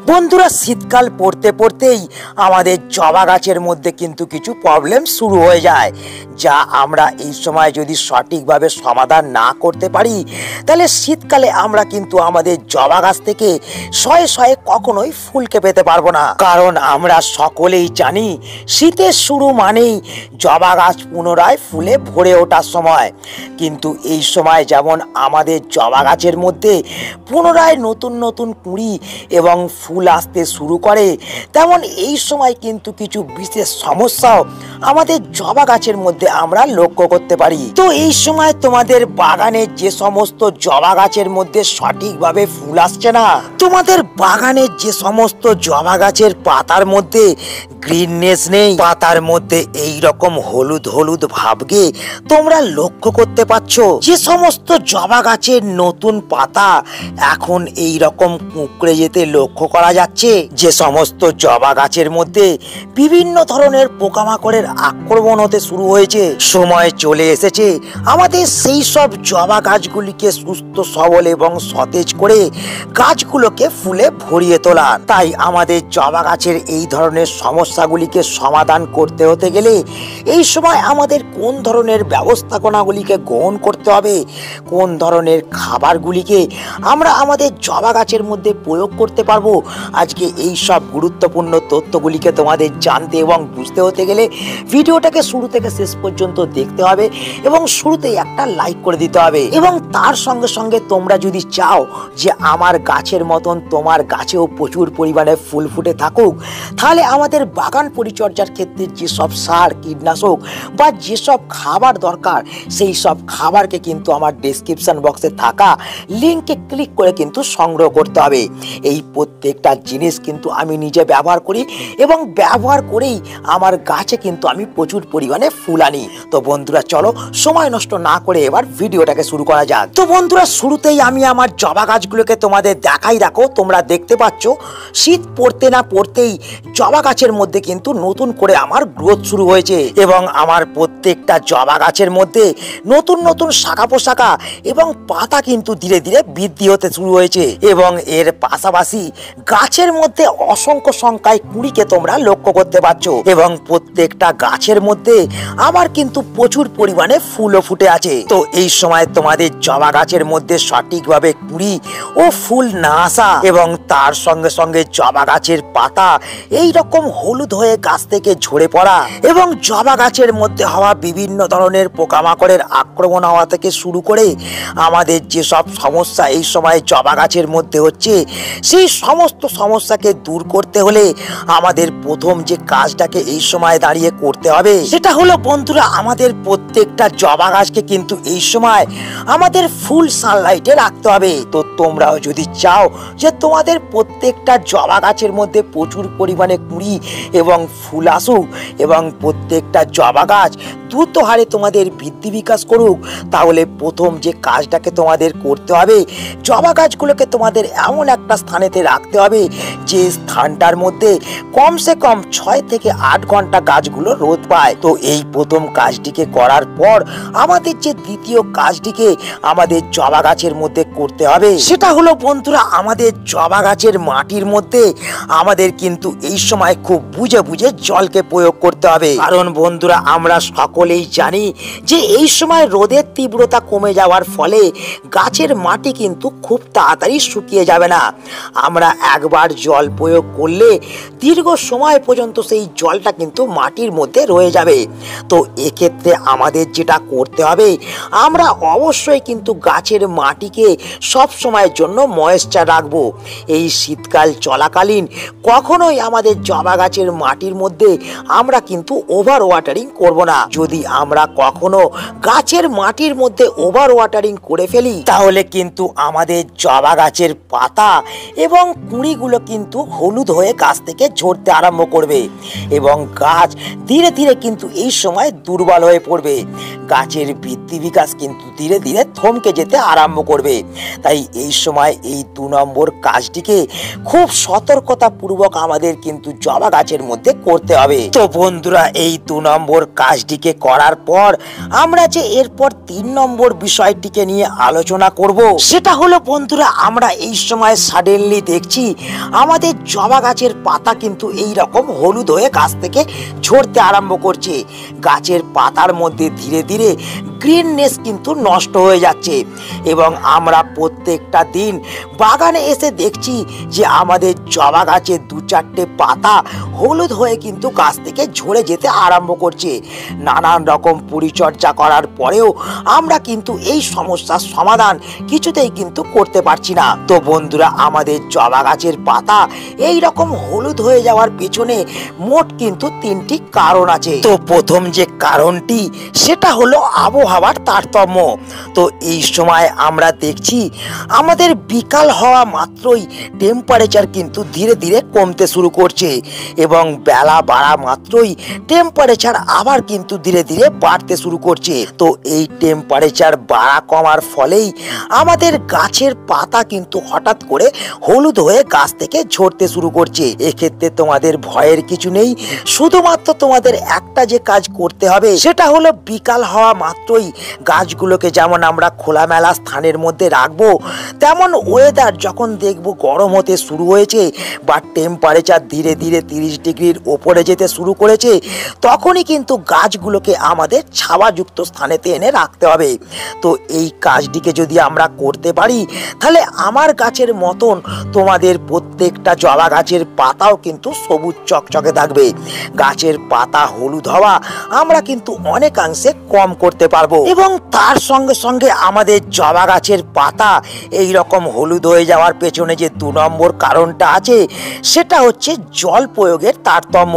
বন্ধুরা, শীতকাল পড়তে পড়তেই আমাদের জবা গাছের মধ্যে কিন্তু কিছু প্রবলেম শুরু হয়ে যায়, যা আমরা এই সময় যদি সঠিকভাবে সমাধান না করতে পারি তাহলে শীতকালে আমরা কিন্তু আমাদের জবা গাছ থেকে শয়ে শয়ে কখনোই ফুলকে পেতে পারবো না। কারণ আমরা সকলেই জানি শীতের শুরু মানেই জবা গাছ পুনরায় ফুলে ভরে ওঠার সময়। কিন্তু এই সময় যেমন আমাদের জবা গাছের মধ্যে পুনরায় নতুন নতুন কুঁড়ি এবং ফুল আসতে শুরু করে, তেমন এই সময় কিন্তু কিছু বিশেষ সমস্যাও আমাদের জবা গাছের মধ্যে আমরা লক্ষ্য করতে পারি। তো এই সময় তোমাদের বাগানের যে সমস্ত জবা গাছের মধ্যে সঠিকভাবে ফুল আসছে না, তোমাদের বাগানের যে সমস্ত জবা গাছের পাতার মধ্যে গ্রিননেস নেই, পাতার মধ্যে এই রকম হলুদ হলুদ ভাবকে তোমরা লক্ষ্য করতে পারছো, যে সমস্ত জবা গাছের নতুন পাতা এখন এই রকম কুঁকড়ে যেতে লক্ষ্য করা যাচ্ছে, যে সমস্ত জবা গাছের মধ্যে বিভিন্ন ধরনের পোকামাকড়ের আক্রমণ হতে শুরু হয়েছে, সময় চলে এসেছে আমাদের সেই সব জবা গাছগুলিকে সুস্থ সবল এবং সতেজ করে গাছগুলোকে ফুলে ভরিয়ে তোলা। তাই আমাদের জবা গাছের এই ধরনের সমস্যাগুলিকে সমাধান করতে হতে গেলে এই সময় আমাদের কোন ধরনের ব্যবস্থাপনাগুলিকে গ্রহণ করতে হবে, কোন ধরনের খাবারগুলিকে আমরা আমাদের জবা গাছের মধ্যে প্রয়োগ করতে পারবো, আজকে এই সব গুরুত্বপূর্ণ তথ্যগুলিকে তোমাদের জানতে এবং বুঝতে হতে গেলে ভিডিওটাকে শুরু থেকে শেষ পর্যন্ত দেখতে হবে এবং শুরুতেই একটা লাইক করে দিতে হবে। এবং তার সঙ্গে সঙ্গে তোমরা যদি চাও যে আমার গাছের মতন তোমার গাছেও প্রচুর পরিমাণে ফুল ফুটে থাকুক, তাহলে আমাদের বাগান পরিচর্যার ক্ষেত্রে যেসব সার, কীটনাশক বা যেসব খাবার দরকার সেই সব খাবারকে কিন্তু আমার ডেসক্রিপশন বক্সে থাকা লিঙ্কে ক্লিক করে কিন্তু সংগ্রহ করতে হবে। এই প্রত্যেকটা জিনিস কিন্তু আমি নিজে ব্যবহার করি এবং ব্যবহার করেই আমার গাছে কিন্তু আমি প্রচুর পরিমাণে ফুল আনি। তো বন্ধুরা, চলো সময় নষ্ট না করে এবার ভিডিওটাকে শুরু করা যাক। তো বন্ধুরা, শুরুতেই আমি আমার জবা গাছগুলোকে তোমাদের দেখাই। রাখো, তোমরা দেখতে পাচ্ছ শীত পড়তে না পড়তেই জবা গাছের মধ্যে কিন্তু নতুন করে আমার গ্রোথ শুরু হয়েছে এবং আমার প্রত্যেকটা জবা গাছের মধ্যে নতুন নতুন শাখা পোশাখা এবং পাতা কিন্তু ধীরে ধীরে বৃদ্ধি হতে শুরু হয়েছে। এবং এর পাশাপাশি গাছের মধ্যে অসংখ্য সংখ্যায় কুঁড়িকে তোমরা লক্ষ্য করতে পারছো এবং প্রত্যেকটা গাছের মধ্যে আমার কিন্তু প্রচুর পরিমাণে ফুলও ফুটে আছে। তো এই সময় তোমাদের জবা গাছের মধ্যে সঠিকভাবে কুঁড়ি ও ফুল না আসা এবং তার সঙ্গে সঙ্গে জবা গাছের পাতা এই রকম হলুদ হয়ে গাছ থেকে ঝরে পড়া এবং জবা গাছের মধ্যে হওয়া বিভিন্ন ধরনের পোকামাকড়ের আক্রমণ হওয়া থেকে শুরু করে আমাদের যেসব সমস্যা এই সময় জবা গাছের মধ্যে হচ্ছে, সেই সমস্ত সমস্যাকে দূর করতে হলে আমাদের প্রথম যে কাজটাকে এই সময় দাঁড়িয়ে করতে হবে সেটা হলো বন্ধুরা, আমাদের প্রত্যেকটা জবা গাছকে কিন্তু এই সময় আমাদের ফুল সানলাইটে রাখতে হবে। তো তোমরাও যদি চাও যে তোমাদের প্রত্যেকটা জবা গাছের মধ্যে প্রচুর পরিমাণে কুঁড়ি এবং ফুল আসুক এবং প্রত্যেকটা জবা গাছ দ্রুত হারে তোমাদের বৃদ্ধি বিকাশ করুক, তাহলে প্রথম যে কাজটাকে তোমাদের করতে হবে, জবা গাছগুলোকে তোমাদের এমন একটা স্থানেতে রাখতে হবে যে স্থানটার মধ্যে কমসে কম 6 থেকে 8 ঘন্টা গাছগুলো রোদ পায়। তো এই প্রথম কাজটিকে করার পর আমাদের যে দ্বিতীয় কাজটিকে আমাদের জবা গাছের মধ্যে করতে হবে সেটা হলো বন্ধুরা, আমাদের জবা গাছের মাটির মধ্যে আমাদের কিন্তু এই সময় খুব বুঝে বুঝে জলকে প্রয়োগ করতে হবে। কারণ বন্ধুরা, আমরা সকলেই জানি যে এই সময় রোদের তীব্রতা কমে যাওয়ার ফলে গাছের মাটি কিন্তু খুব তাড়াতাড়ি শুকিয়ে যাবে না। আমরা একবার জল প্রয়োগ করলে দীর্ঘ সময় পর্যন্ত সেই জলটা কিন্তু মাটির মধ্যে রয়ে যাবে। তো এক্ষেত্রে আমাদের যেটা করতে হবে, আমরা অবশ্যই কিন্তু গাছের মাটিকে সব সময়ের জন্য ময়েশ্চার রাখবো। এই শীতকাল চলাকালীন কখনোই আমাদের জবা গাছের মাটির মধ্যে আমরা কিন্তু ওভার ওয়াটারিং করব না। যদি আমরা কখনো গাছের মাটির মধ্যে ওভার ওয়াটারিং করে ফেলি তাহলে কিন্তু আমাদের জবা গাছের পাতা এবং কুঁড়িগুলো কিন্তু হলুদ হয়ে গাছ থেকে ঝরতে আরম্ভ করবে এবং গাছ ধীরে ধীরে কিন্তু এই সময় দুর্বল হয়ে হয়ে পড়বে, গাছের বৃদ্ধি বিকাশ কিন্তু ধীরে ধীরে থমকে যেতে আরম্ভ করবে। তাই এই সময় এই 2 নম্বর কাজটিকে খুব সতর্কতাপূর্বক আমাদের কিন্তু জবা গাছের মধ্যে করতে হবে। তো বন্ধুরা, এই 2 নম্বর কাজটিকে করার পর আমরা যে এরপর 3 নম্বর বিষয়টিকে নিয়ে আলোচনা করব, সেটা হলো বন্ধুরা, আমরা এই সময় সাডেনলি দেখছি আমাদের জবা গাছের পাতা কিন্তু এই রকম হলুদ হয়ে গাছ থেকে ঝরতে আরম্ভ করছে। গাছের পাতার মধ্যে ধীরে ধীরে গ্রিননেস কিন্তু নষ্ট হয়ে যাচ্ছে এবং আমরা প্রত্যেকটা দিন বাগানে এসে দেখছি যে আমাদের জবা গাছের 2-4টে পাতা হলুদ হয়ে কিন্তু গাছ থেকে ঝরে যেতে আরম্ভ করছে। নানান রকম পরিচর্যা করার পরেও আমরা কিন্তু এই সমস্যার সমাধান কিছুতেই কিন্তু করতে পারছি না। তো বন্ধুরা, আমাদের জবা গাছের পাতা এই রকম হলুদ হয়ে যাওয়ার পেছনে মোট কিন্তু 3টি কারণ আছে। তো প্রথম যে কারণটি সেটা হলো আবহাওয়ার তারতম্য। তো এই সময় আমরা দেখছি আমাদের বিকাল হওয়া মাত্রই টেম্পারেচার কিন্তু ধীরে ধীরে কমতে শুরু করছে এবং বেলা বাড়া মাত্রই টেম্পারেচার আবার কিন্তু ধীরে ধীরে বাড়তে শুরু করছে। তো এই টেম্পারেচার বাড়া কমার ফলেই আমাদের গাছের পাতা কিন্তু হঠাৎ করে হলুদ হয়ে গাছ থেকে ঝরতে শুরু করছে। এক্ষেত্রে তোমাদের ভয়ের কিছু নেই, শুধুমাত্র তোমাদের একটা যে কাজ করতে হবে সেটা হলো বিকাল হওয়া মাত্রই গাছগুলোকে যেমন আমরা খোলামেলা স্থানের মধ্যে রাখবো, তেমন ওয়েদার যখন দেখবো গরম হতে শুরু হয়েছে বা টেম্পারেচার ধীরে ধীরে 30 ডিগ্রির ওপরে যেতে শুরু করেছে, তখনই কিন্তু গাছগুলোকে আমাদের ছায়াযুক্ত স্থানেতে এনে রাখতে হবে। তো এই কাজটিকে যদি আমরা করতে পারি, তাহলে আমার গাছের মতন তোমাদের প্রত্যেকটা জবা গাছের পাতাও কিন্তু সবুজ চকচকে থাকবে। গাছের পাতা হলুদ হওয়া আমরা কিন্তু অনেকাংশে কম করতে পারবো এবং তার সঙ্গে সঙ্গে আমাদের জবা গাছের পাতা এই রকম হলুদ হয়ে যাওয়ার পেছনে যে 2 নম্বর কারণটা আছে সেটা হচ্ছে জল প্রয়োগের তারতম্য,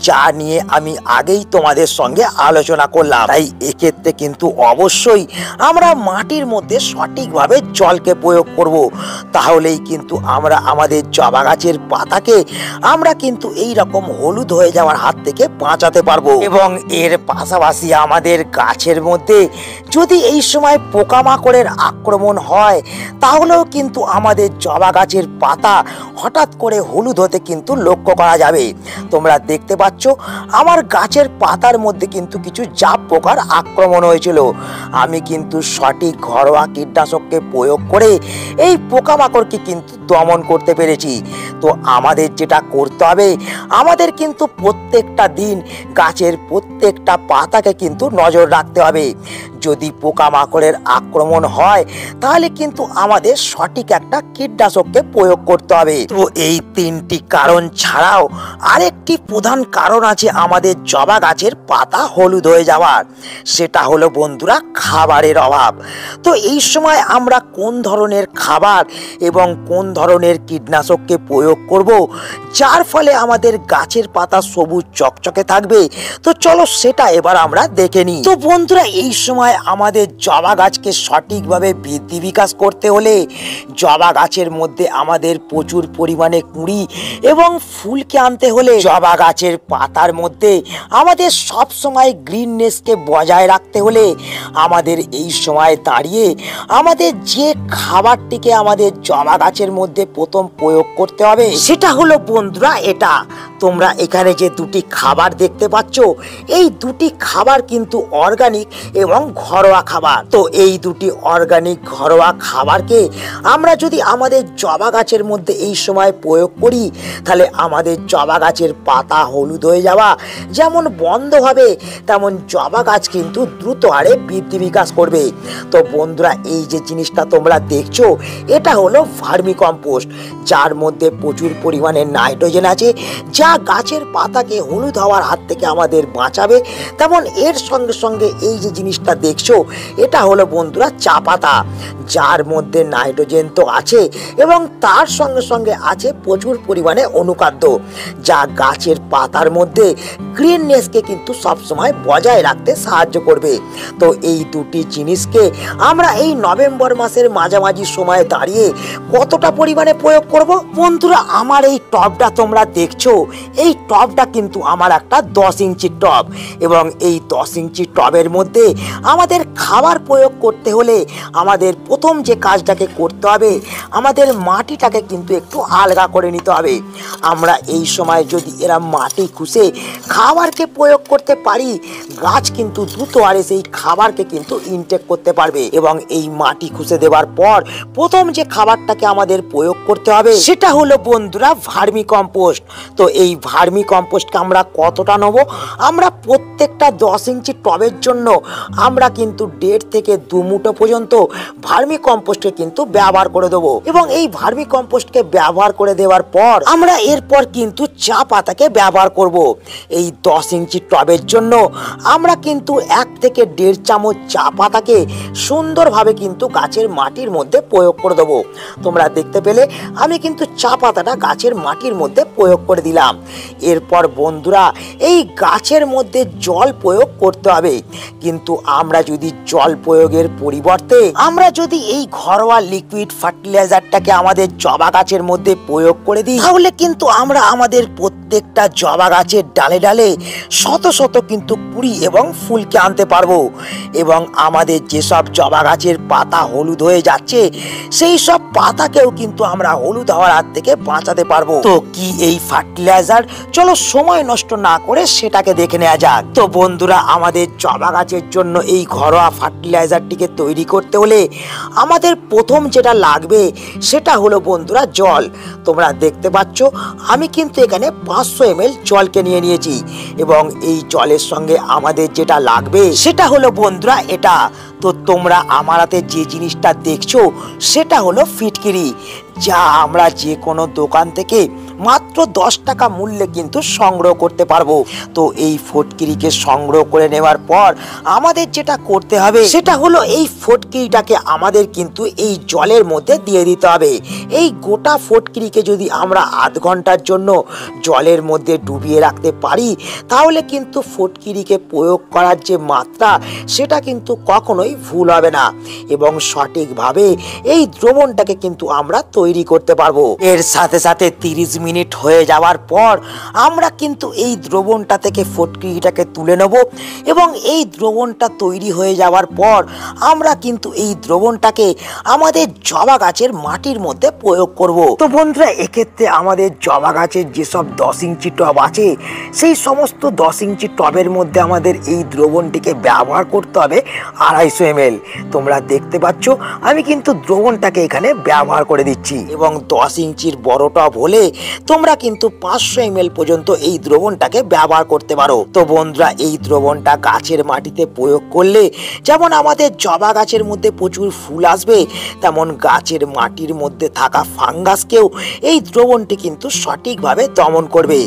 যা নিয়ে আমি আগেই তোমাদের সঙ্গে আলোচনা করলাম। তাই এক্ষেত্রে কিন্তু অবশ্যই আমরা মাটির মধ্যে সঠিকভাবে জলকে প্রয়োগ করব, তাহলেই কিন্তু আমরা আমাদের জবা গাছের পাতাকে আমরা কিন্তু এই রকম হলুদ হয়ে যাওয়ার হাত থেকে বাঁচাতে পারবো। এবং এর পাশাপাশি আমাদের গাছের মধ্যে যদি এই সময় পোকামাকড়ের আক্রমণ হয়, তাহলেও কিন্তু আমাদের জবা গাছের পাতা হঠাৎ করে হলুদ হতে কিন্তু লক্ষ্য করা যাবে। তোমরা দেখতে পাচ্ছ আমার গাছের পাতার মধ্যে কিন্তু কিছু জাপ পোকার আক্রমণ হয়েছিল। আমি কিন্তু সঠিক ঘরোয়া কীটনাশককে প্রয়োগ করে এই পোকামাকড়কে কিন্তু দমন করতে পেরেছি। তো আমাদের যেটা করতে হবে, আমাদের কিন্তু প্রত্যেকটা দিন গাছের প্রত্যেকটা পাতাকে কিন্তু নজর রাখতে হবে। যদি পোকামাকড়ের আক্রমণ হয়, তাহলে কিন্তু আমাদের সঠিক একটা কীটনাশককে প্রয়োগ করতে হবে। তো এই 3টি কারণ ছাড়াও আরেকটি প্রধান কারণ আছে আমাদের জবা গাছের পাতা হলুদ হয়ে যাওয়ার, সেটা হলো বন্ধুরা খাবারের অভাব। তো এই সময় আমরা কোন ধরনের খাবার এবং কোন ধরনের কীটনাশককে প্রয়োগ করব যার ফলে আমাদের গাছের পাতা সবুজ চকচকে থাকবে, তো চলো সেটা এবার আমরা দেখে নিই। তো বন্ধুরা, এই সময় আমাদের জবা গাছকে সঠিকভাবে বৃদ্ধি বিকাশ করতে হলে জবা গাছের মধ্যে আমাদের প্রচুর পরিমাণে কুঁড়ি এবং ফুলকে আনতে হলে জবা গাছের পাতার মধ্যে আমাদের সব সময় গ্রিননেসকে বজায় রাখতে হলে আমাদের এই সময় দাঁড়িয়ে আমাদের যে খাবারটিকে আমাদের জবা গাছের মধ্যে প্রথম প্রয়োগ করতে হবে সেটা হলো বন্ধুরা এটা। তোমরা এখানে যে 2টি খাবার দেখতে পাচ্ছ, এই 2টি খাবার কিন্তু অর্গানিক এবং ঘরোয়া খাবার। তো এই 2টি অর্গানিক ঘরোয়া খাবারকে আমরা যদি আমাদের জবা গাছের মধ্যে এই সময় প্রয়োগ করি, তাহলে আমাদের জবা গাছের পাতা হলুদ হয়ে যাওয়া যেমন বন্ধ হবে, তেমন জবা গাছ কিন্তু দ্রুত হারে বৃদ্ধি বিকাশ করবে। তো বন্ধুরা, এই যে জিনিসটা তোমরা দেখছো, এটা হলো ভার্মি কম্পোস্ট, যার মধ্যে প্রচুর পরিমাণে নাইট্রোজেন আছে, যা গাছের পাতাকে হলুদ হওয়ার হাত থেকে আমাদের বাঁচাবে। তেমন এর সঙ্গে সঙ্গে এই যে জিনিসটা দেখছো, এটা হলো বন্ধুরা চা পাতা, যার মধ্যে নাইট্রোজেন তো আছে এবং তার সঙ্গে সঙ্গে আছে প্রচুর পরিমাণে অনুখাদ্য, যা গাছের পাতার মধ্যে গ্রিননেসকে কিন্তু সবসময় বজায় রাখতে সাহায্য করবে। তো এই 2টি জিনিসকে আমরা এই নভেম্বর মাসের মাঝামাঝি সময়ে দাঁড়িয়ে কতটা পরিমাণে প্রয়োগ করব? বন্ধুরা, আমার এই টবটা তোমরা দেখছো, এই টবটা কিন্তু আমার একটা 10 ইঞ্চির টব, এবং এই 10 ইঞ্চির টবের মধ্যে আমাদের খাবার প্রয়োগ করতে হলে আমাদের প্রথম যে কাজটাকে করতে হবে, আমাদের মাটিটাকে কিন্তু একটু আলগা করে নিতে হবে। আমরা এই সময় যদি এরা মাটি খুঁজে খাবারকে প্রয়োগ করতে পারি, গাছ কিন্তু দ্রুত আরে সেই খাবারকে কিন্তু ইনটেক করতে পারবে। এবং এই মাটি খুঁজে দেওয়ার পর প্রথম যে খাবারটাকে আমাদের প্রয়োগ করতে হবে সেটা হলো বন্ধুরা ভার্মি কম্পোস্ট। তো এই ভার্মি কম্পোস্টকে আমরা কতটা নেবো, আমরা প্রত্যেকটা 10 ইঞ্চি টবের জন্য আমরা কিন্তু 1.5 থেকে 2 মুঠো পর্যন্ত ভার্মি কম্পোস্টকে কিন্তু ব্যবহার করে দেবো। এবং এই ভার্মি কম্পোস্টকে ব্যবহার করে দেওয়ার পর আমরা এরপর কিন্তু চা পাতাকে ব্যবহার করব। এই 10 ইঞ্চি টবের জন্য আমরা কিন্তু 1 থেকে 1.5 চামচ চা পাতাকে সুন্দরভাবে কিন্তু গাছের মাটির মধ্যে প্রয়োগ করে দেবো। তোমরা দেখতে পেলে আমি কিন্তু চা পাতাটা গাছের মাটির মধ্যে প্রয়োগ করে দিলাম। এরপর বন্ধুরা এই গাছের মধ্যে জল প্রয়োগ করতে হবে, কিন্তু আমরা যদি জল প্রয়োগের পরিবর্তে আমরা যদি এই ঘরোয়া লিকুইড ফার্টিলাইজারটাকে আমাদের জবা গাছের মধ্যে প্রয়োগ করে দিই, তাহলে কিন্তু আমরা আমাদের প্রত্যেকটা জবা গাছের ডালে ডালে শত শত কিন্তু কুড়ি এবং ফুলকে আনতে পারবো। এবং আমাদের যেসব জবা গাছের পাতা হলুদ হয়ে যাচ্ছে, সেই সব পাতাকেও কিন্তু আমরা হলুদ হওয়ার হাত থেকে বাঁচাতে পারবো। তো কি এই ফার্টিলাইজার, চলো সময় নষ্ট না করে সেটাকে দেখে নেওয়া যাক। তো বন্ধুরা আমাদের জবা গাছের জন্য এই ঘরোয়া ফার্টিলাইজারটিকে তৈরি করতে হলে আমাদের প্রথম যেটা লাগবে সেটা হলো বন্ধুরা জল। তোমরা দেখতে পাচ্ছ আমি কিন্তু এখানে 500 ml জলকে নিয়ে নিয়েছি, এবং এই জলের সঙ্গে আমাদের যেটা লাগবে সেটা হলো বন্ধুরা এটা। তো তোমরা আমার হাতে যে জিনিসটা দেখছো সেটা হলো ফিটকিরি, যা আমরা যে কোনো দোকান থেকে মাত্র 10 টাকা মূল্যে কিন্তু সংগ্রহ করতে পারবো। তো এই ফটকিরিকে সংগ্রহ করে নেওয়ার পর আমাদের যেটা করতে হবে সেটা হলো এই ফটকিরিটাকে আমাদের কিন্তু এই জলের মধ্যে দিয়ে দিতে হবে। এই গোটা ফটকিরিকে যদি আমরা আধ ঘন্টার জন্য জলের মধ্যে ডুবিয়ে রাখতে পারি, তাহলে কিন্তু ফটকিরিকে প্রয়োগ করার যে মাত্রা সেটা কিন্তু কখনোই ভুল হবে না, এবং সঠিকভাবে এই দ্রবণটাকে কিন্তু আমরা তৈরি করতে পারবো। এর সাথে সাথে 30 মিনিট হয়ে যাওয়ার পর আমরা কিন্তু এই দ্রবণটা থেকে ফটকিরিটাকে তুলে নেব, এবং এই দ্রবণটা তৈরি হয়ে যাওয়ার পর আমরা কিন্তু এই দ্রবণটাকে আমাদের জবা গাছের মাটির মধ্যে প্রয়োগ করব। তো বন্ধুরা এক্ষেত্রে আমাদের জবা গাছের যেসব 10 ইঞ্চি টব আছে, সেই সমস্ত 10 ইঞ্চি টবের মধ্যে আমাদের এই দ্রবণটিকে ব্যবহার করতে হবে 250 ml। তোমরা দেখতে পাচ্ছ আমি কিন্তু দ্রবণটাকে এখানে ব্যবহার করে দিচ্ছি। এবং 10 ইঞ্চির বড় টব হলে তোমরা কিন্তু 500 ml পর্যন্ত এই দ্রবণটাকে ব্যবহার করতে পারো। তো বন্ধুরা এই দ্রবণটা গাছের মাটিতে প্রয়োগ করলে যেমন আমাদের জবা গাছের মধ্যে প্রচুর ফুল আসবে, তেমন গাছের মাটির মধ্যে থাকা ফাঙ্গাসকেও এই দ্রবণটি কিন্তু সঠিকভাবে দমন করবে।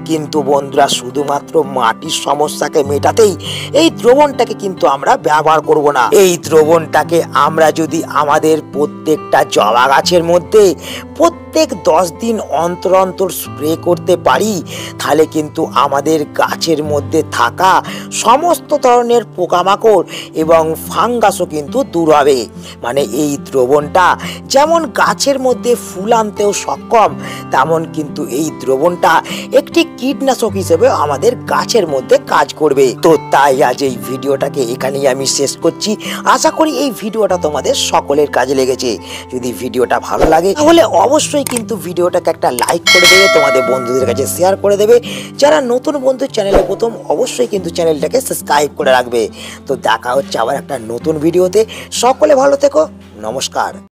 কিন্তু বন্ধুরা শুধুমাত্র মাটির সমস্যাকে মেটাতেই এই দ্রবণটাকে কিন্তু আমরা ব্যবহার করব না। এই দ্রবণটাকে আমরা যদি আমাদের প্রত্যেকটা জবা গাছের মধ্যে প্রত্যেক 10 দিন অন্তর অন্তর স্প্রে করতে পারি, তাহলে কিন্তু আমাদের গাছের মধ্যে থাকা সমস্ত ধরনের পোকামাকড় এবং ফাঙ্গাসও কিন্তু দূর হবে। মানে এই দ্রবণটা যেমন গাছের মধ্যে ফুল আনতেও সক্ষম, তেমন কিন্তু এই দ্রবণটা একটি কীটনাশক হিসেবে আমাদের গাছের মধ্যে কাজ করবে। তো তাই আজ এই ভিডিওটাকে এখানেই আমি শেষ করছি। আশা করি এই ভিডিওটা তোমাদের সকলের কাজে লেগেছে। যদি ভিডিওটা ভালো লাগে তাহলে অবশ্যই কিন্তু ভিডিওটাকে একটা লাইক করে দেবে, তোমাদের বন্ধুদের কাছে শেয়ার করে দেবে। যারা নতুন বন্ধু চ্যানেলে প্রথম, অবশ্যই কিন্তু চ্যানেলটাকে সাবস্ক্রাইব করে রাখবে। তো দেখা হচ্ছে আবার একটা নতুন ভিডিওতে। সকলে ভালো থেকো, নমস্কার।